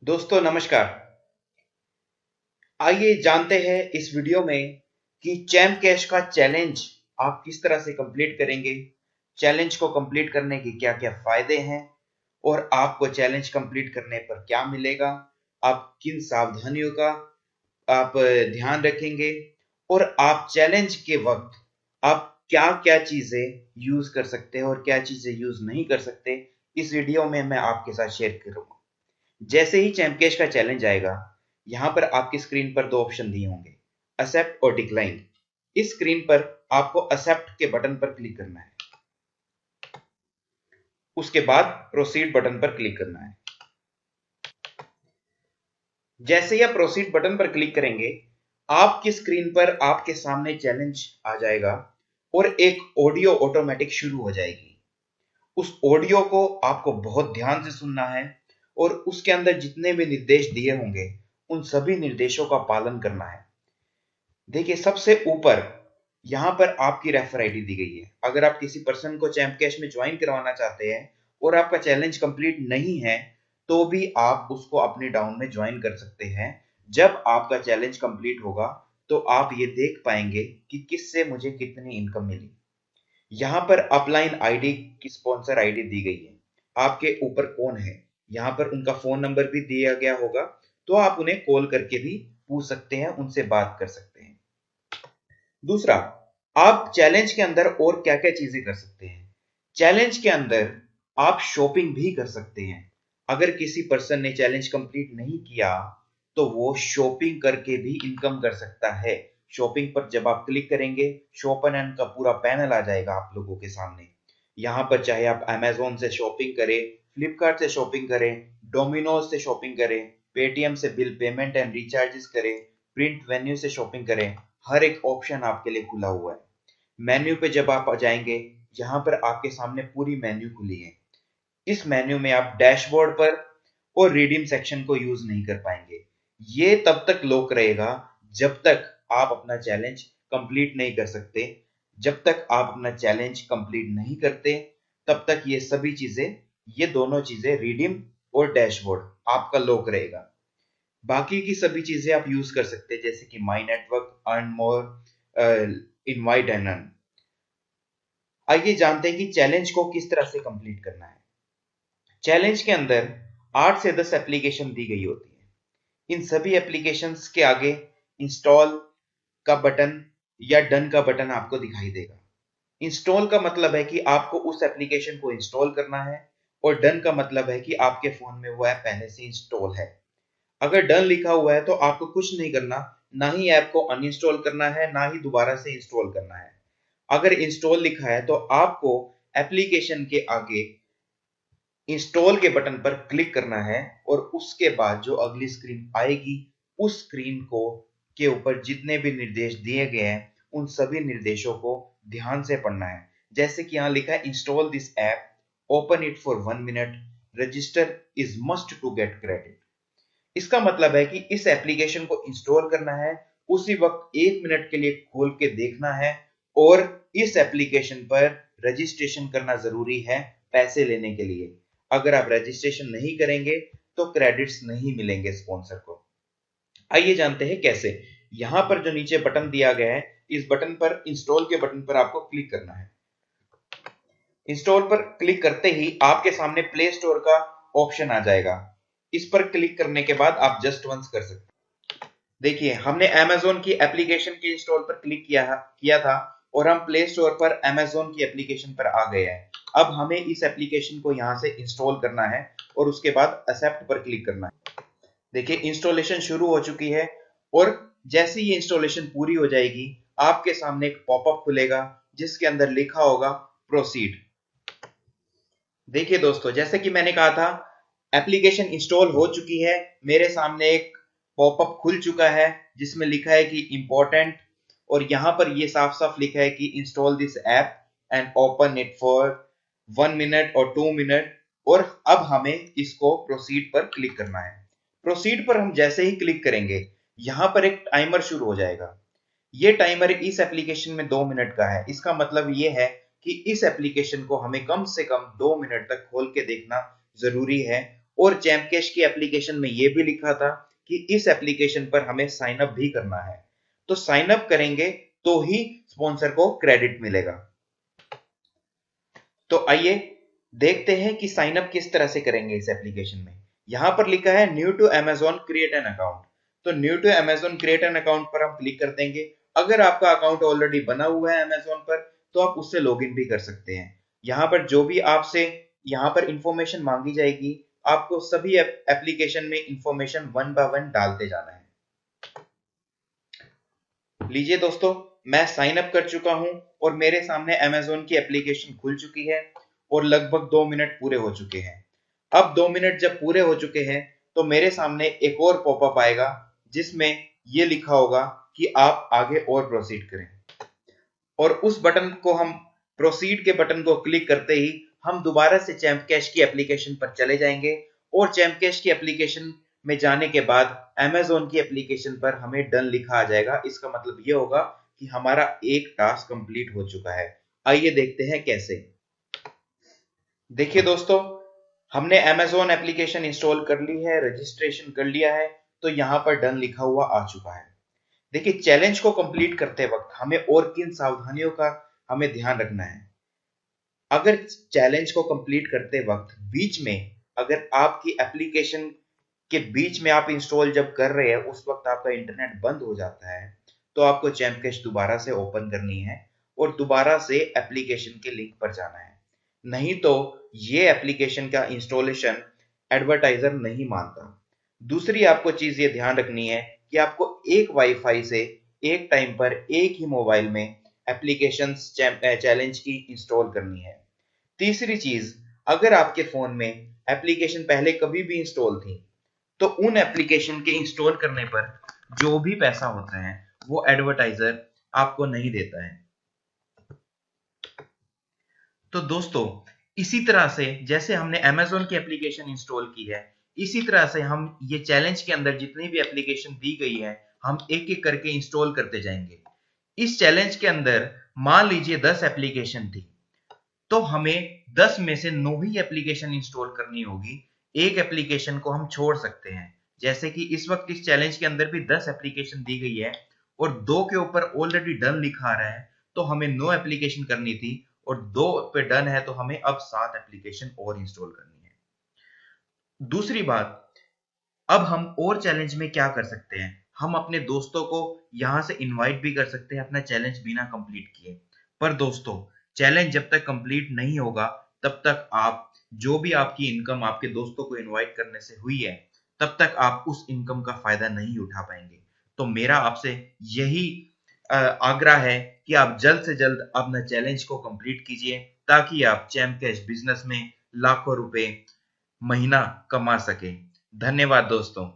दोस्तों नमस्कार। आइए जानते हैं इस वीडियो में कि चैम्प कैश का चैलेंज आप किस तरह से कंप्लीट करेंगे, चैलेंज को कंप्लीट करने के क्या क्या फायदे हैं और आपको चैलेंज कंप्लीट करने पर क्या मिलेगा, आप किन सावधानियों का आप ध्यान रखेंगे और आप चैलेंज के वक्त आप क्या क्या चीजें यूज कर सकते हैं और क्या चीजें यूज नहीं कर सकते, इस वीडियो में मैं आपके साथ शेयर करूंगा। जैसे ही चैम्पकेश का चैलेंज आएगा, यहां पर आपकी स्क्रीन पर दो ऑप्शन दिए होंगे, एक्सेप्ट और डिक्लाइन। इस स्क्रीन पर आपको एक्सेप्ट के बटन पर क्लिक करना है, उसके बाद प्रोसीड बटन पर क्लिक करना है। जैसे ही आप प्रोसीड बटन पर क्लिक करेंगे, आपकी स्क्रीन पर आपके सामने चैलेंज आ जाएगा और एक ऑडियो ऑटोमेटिक शुरू हो जाएगी। उस ऑडियो को आपको बहुत ध्यान से सुनना है और उसके अंदर जितने भी निर्देश दिए होंगे उन सभी निर्देशों का पालन करना है। देखिए सबसे ऊपर यहां पर आपकी रेफर आईडी दी गई है। अगर आप किसी पर्सन को चैंप कैश में ज्वाइन करवाना चाहते हैं और आपका चैलेंज कंप्लीट नहीं है, तो भी आप उसको अपने डाउन में ज्वाइन कर सकते हैं। जब आपका चैलेंज कंप्लीट होगा तो आप ये देख पाएंगे कि किससे मुझे कितनी इनकम मिली। यहाँ पर अपलाइन आईडी की स्पॉन्सर आईडी दी गई है। आपके ऊपर कौन है, यहाँ पर उनका फोन नंबर भी दिया गया होगा, तो आप उन्हें कॉल करके भी पूछ सकते हैं, उनसे बात कर सकते हैं। दूसरा, आप चैलेंज के अंदर और क्या क्या चीजें कर सकते हैं। चैलेंज के अंदर आप शॉपिंग भी कर सकते हैं। अगर किसी पर्सन ने चैलेंज कंप्लीट नहीं किया तो वो शॉपिंग करके भी इनकम कर सकता है। शॉपिंग पर जब आप क्लिक करेंगे, शॉप एंड अर्न का पूरा पैनल आ जाएगा आप लोगों के सामने। यहाँ पर चाहे आप अमेजोन से शॉपिंग करें, फ्लिपकार्ट से शॉपिंग करें, डोमिनोज से शॉपिंग करें, पेटीएम से बिल पेमेंट एंड रिचार्जेस करें, प्रिंट वेन्यू से शॉपिंग करें, हर एक ऑप्शन आपके लिए खुला हुआ है। मेन्यू पे जब आप जाएंगे, यहाँ पर आपके सामने पूरी मेन्यू खुली है। इस मेन्यू में आप डैशबोर्ड पर और रिडीम सेक्शन को यूज नहीं कर पाएंगे। ये तब तक लॉक रहेगा जब तक आप अपना चैलेंज कंप्लीट नहीं कर सकते। जब तक आप अपना चैलेंज कंप्लीट नहीं करते, तब तक ये सभी चीजें, ये दोनों चीजें रिडीम और डैशबोर्ड आपका लॉक रहेगा। बाकी की सभी चीजें आप यूज कर सकते हैं, जैसे कि my network, earn more, invite and earn. आइए जानते हैं कि चैलेंज को किस तरह से कंप्लीट करना है। चैलेंज के अंदर 8 से 10 एप्लीकेशन दी गई होती है। इन सभी एप्लीकेशंस के आगे इंस्टॉल का बटन या डन का बटन आपको दिखाई देगा। इंस्टॉल का मतलब है कि आपको उस एप्लीकेशन को इंस्टॉल करना है और डन का मतलब है कि आपके फोन में वो ऐप पहले से इंस्टॉल है। अगर डन लिखा हुआ है तो आपको कुछ नहीं करना, ना ही ऐप को अनइंस्टॉल करना है, ना ही दोबारा से इंस्टॉल करना है। अगर इंस्टॉल लिखा है तो आपको एप्लीकेशन के आगे इंस्टॉल के बटन पर क्लिक करना है और उसके बाद जो अगली स्क्रीन आएगी, उस स्क्रीन को के ऊपर जितने भी निर्देश दिए गए हैं उन सभी निर्देशों को ध्यान से पढ़ना है। जैसे कि यहाँ लिखा है, install this app, open it for 1 minute, register is must to get credit. इसका मतलब है कि इस एप्लीकेशन को इंस्टॉल करना है, उसी वक्त 1 मिनट के लिए खोल के देखना है और इस एप्लीकेशन पर रजिस्ट्रेशन करना जरूरी है पैसे लेने के लिए। अगर आप रजिस्ट्रेशन नहीं करेंगे तो क्रेडिट्स नहीं मिलेंगे स्पॉन्सर को। आइए जानते हैं कैसे। यहां पर जो नीचे बटन दिया गया है, इस बटन पर, इंस्टॉल के बटन पर आपको क्लिक करना है। इंस्टॉल पर क्लिक करते ही आपके सामने प्ले स्टोर का ऑप्शन आ जाएगा। इस पर क्लिक करने के बाद आप जस्ट वंस कर सकते हैं। देखिए हमने अमेजोन की एप्लीकेशन के इंस्टॉल पर क्लिक किया था और हम प्ले स्टोर पर अमेजोन की एप्लीकेशन पर आ गए हैं। अब हमें इस एप्लीकेशन को यहां से इंस्टॉल करना है और उसके बाद एक्सेप्ट पर क्लिक करना है। देखिए इंस्टॉलेशन शुरू हो चुकी है और जैसे ही इंस्टॉलेशन पूरी हो जाएगी, आपके सामने एक पॉपअप खुलेगा जिसके अंदर लिखा होगा प्रोसीड। देखिए दोस्तों, जैसे कि मैंने कहा था, एप्लीकेशन इंस्टॉल हो चुकी है। मेरे सामने एक पॉपअप खुल चुका है जिसमें लिखा है कि इंपॉर्टेंट, और यहां पर ये साफ साफ लिखा है कि install this app and open it for 1 minute और 2 मिनट। और अब हमें इसको प्रोसीड पर क्लिक करना है। प्रोसीड पर हम जैसे ही क्लिक करेंगे, यहां पर एक टाइमर शुरू हो जाएगा। ये टाइमर इस एप्लीकेशन में 2 मिनट का है। इसका मतलब ये है कि इस एप्लीकेशन को हमें कम से कम 2 मिनट तक खोल के देखना जरूरी है और चैम्प कैश की एप्लीकेशन में ये भी लिखा था कि इस एप्लीकेशन पर हमें साइन अप भी करना है, तो साइन अप करेंगे तो ही स्पॉन्सर को क्रेडिट मिलेगा। तो आइए देखते हैं कि साइन अप किस तरह से करेंगे इस एप्लीकेशन में। यहां पर लिखा है new to Amazon create an account, तो new to Amazon create an account पर हम क्लिक कर देंगे। अगर आपका अकाउंट ऑलरेडी बना हुआ है अमेजोन पर तो आप उससे लॉगिन भी कर सकते हैं। यहाँ पर जो भी आपसे यहाँ पर इंफॉर्मेशन मांगी जाएगी, आपको सभी एप्लीकेशन में इंफॉर्मेशन वन बाय वन डालते जाना है। लीजिए दोस्तों, मैं साइन अप कर चुका हूं और मेरे सामने अमेजोन की एप्लीकेशन खुल चुकी है और लगभग 2 मिनट पूरे हो चुके हैं। अब 2 मिनट जब पूरे हो चुके हैं तो मेरे सामने एक और पॉपअप आएगा जिसमें ये लिखा होगा कि आप आगे और प्रोसीड करें, और उस बटन को हम प्रोसीड के बटन को क्लिक करते ही हम दोबारा से चैम्प कैश की एप्लीकेशन पर चले जाएंगे और चैम्प कैश की एप्लीकेशन में जाने के बाद अमेजोन की एप्लीकेशन पर हमें डन लिखा आ जाएगा। इसका मतलब ये होगा कि हमारा एक टास्क कंप्लीट हो चुका है। आइए देखते हैं कैसे। देखिए दोस्तों, हमने अमेजोन एप्लीकेशन इंस्टॉल कर ली है, रजिस्ट्रेशन कर लिया है, तो यहां पर डन लिखा हुआ आ चुका है। देखिए, चैलेंज को कंप्लीट करते वक्त हमें और किन सावधानियों का हमें ध्यान रखना है। अगर चैलेंज को कंप्लीट करते वक्त बीच में अगर आपकी एप्लीकेशन के बीच में आप इंस्टॉल जब कर रहे हैं उस वक्त आपका इंटरनेट बंद हो जाता है, तो आपको चैम्प कैश दोबारा से ओपन करनी है और दोबारा से एप्लीकेशन के लिंक पर जाना है। नहीं तो ये एप्लीकेशन का इंस्टॉलेशन एडवर्टाइजर नहीं मानता। दूसरी आपको चीज ये ध्यान रखनी है कि आपको एक वाईफाई से एक टाइम पर एक ही मोबाइल में एप्लीकेशन चैलेंज की इंस्टॉल करनी है। तीसरी चीज, अगर आपके फोन में एप्लीकेशन पहले कभी भी इंस्टॉल थी तो उन एप्लीकेशन के इंस्टॉल करने पर जो भी पैसा होता है वो एडवर्टाइजर आपको नहीं देता है। तो दोस्तों, इसी तरह से जैसे हमने अमेजोन की एप्लीकेशन इंस्टॉल की है, इसी तरह से हम ये चैलेंज के अंदर जितनी भी एप्लीकेशन दी गई है हम एक एक करके इंस्टॉल करते जाएंगे। इस चैलेंज के अंदर मान लीजिए 10 एप्लीकेशन थी, तो हमें 10 में से 9 ही एप्लीकेशन इंस्टॉल करनी होगी, एक एप्लीकेशन को हम छोड़ सकते हैं। जैसे कि इस वक्त इस चैलेंज के अंदर भी 10 एप्लीकेशन दी गई है और 2 के ऊपर ऑलरेडी डन लिखा आ रहा है, तो हमें 9 एप्लीकेशन करनी थी और 2 पे डन है, तो हमें अब 7 एप्लीकेशन और इंस्टॉल करनी है। दूसरी बात, अब हम और चैलेंज में क्या कर सकते हैं, हम अपने दोस्तों को यहां से इनवाइट भी कर सकते हैं अपना चैलेंज बिना कंप्लीट किए। पर दोस्तों, चैलेंज जब तक कंप्लीट नहीं होगा तब तक आप जो भी आपकी इनकम आपके दोस्तों को इनवाइट करने से हुई है तब तक आप उस इनकम का फायदा नहीं उठा पाएंगे। तो मेरा आपसे यही आग्रह है कि आप जल्द से जल्द अपना चैलेंज को कंप्लीट कीजिए ताकि आप चैम्प कैश बिजनेस में लाखों रुपए महीना कमा सके। धन्यवाद दोस्तों।